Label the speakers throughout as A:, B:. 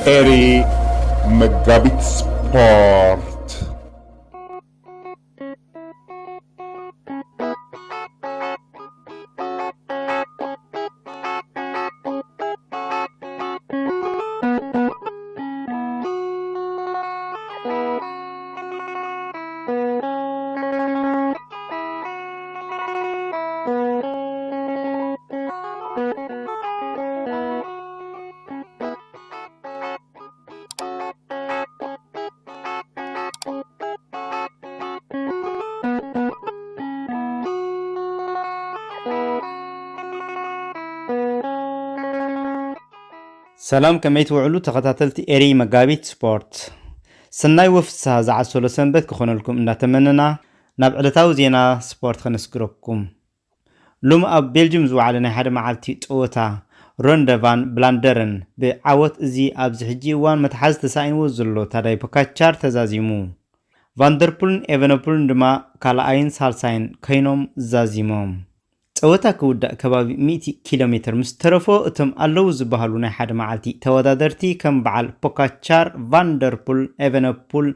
A: إيري مجابيت سبورت.
B: سلام كميت وعلو تخطاتلتي إيري مجابيت سبورت سناي وفسها زعسولو سنبت كخون لكم إنا تمننا نابعلتاو زينا سبورت خنسكروكم لوم أب بيلجيوم زوعالنا حدا معالتي توتا روندفان بلاندرن بعوت زي أبزحجي وان متحاز تساين وزلو تاداي بكاتشار تزازيمو فاندربولن إيفنبولن دما كالاين سالساين كينوم زازيموم ጸወታ ከውዳእ ከባቢ 100 ኪሎሜትር ምስተረፎ እቶም ኣለዉ ዝበሃሉ ናይ ሓደ መዓልቲ ተወዳደርቲ ከም በዓል ፖካቻር ቫንደርፑል ኤቨነፑል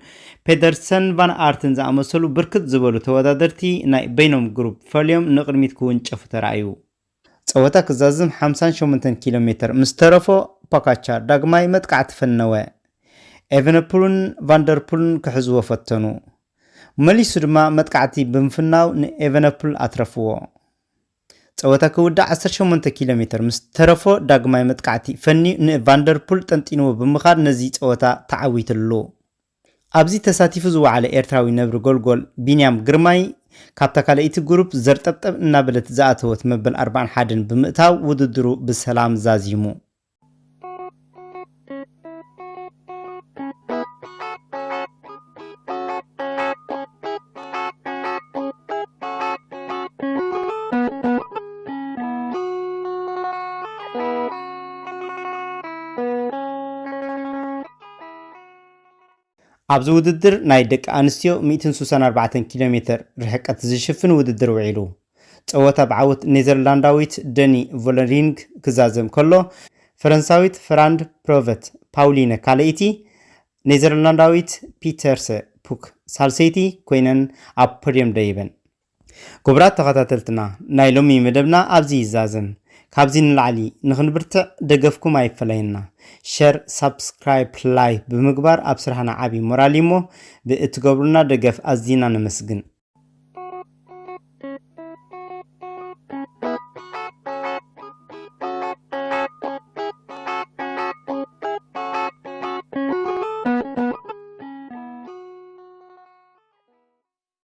B: ፔደርሰን ቫን አርትን ዝኣመሰሉ ብርክት ዝበሉ ተወዳደርቲ ናይ በይኖም ግሩፕ ፈልዮም ንቕድሚት ክውንጨፉ ተራእዩ ጸወታ ክዛዝም 58 ኪሎሜትር ምስተረፎ ፖካቻር ዳግማይ መጥቃዕቲ ፈነወ ኤቨነፑልን ቫንደርፑልን ክሕዝዎ ፈተኑ መሊሱ ድማ መጥቃዕቲ ብምፍናው ንኤቨነፑል አትረፍዎ ጸወታ ከውዳ 18 ኪሎሜትር ምስተረፎ ዳግማይ መጥቃዕቲ ፈኒ ንቫንደርፑል ጠንጢንዎ ብምኻድ ነዚ ጸወታ ተዓዊትሉ ኣብዚ ተሳቲፉ ዝወዓለ ኤርትራዊ ነብሪ ጎልጎል ቢንያም ግርማይ ካብታ ካልአይቲ ግሩፕ ዘርጠብጠብ እናበለት ዝኣተወት መበል 41 ብምእታው ውድድሩ ብሰላም ዛዚሙ ኣብዚ ውድድር ናይ ደቂ ኣንስትዮ 164 ኪሎሜትር ርሕቀት ዝሽፍን ውድድር ውዒሉ ጸወታ ብዓወት ኔዘርላንዳዊት ደኒ ቮለሪንግ ክዛዘም ከሎ ፈረንሳዊት ፍራንድ ፕሮቨት ፓውሊነ ካልአይቲ ኔዘርላንዳዊት ፒተርስ ፑክ ሳልሰይቲ ኮይነን ኣብ ፖድዮም ደይበን ጉብራት ተኸታተልትና ናይ ሎሚ መደብና ኣብዚ ይዛዘም ካብዚ ንላዕሊ ንኽንብርትዕ ደገፍኩም ኣይፈለየና ሼር ሰብስክራይብ ላይክ ብምግባር ኣብ ስራሕና ዓቢ ሞራል እሞ ብእትገብሩና ደገፍ ኣዝና ነመስግን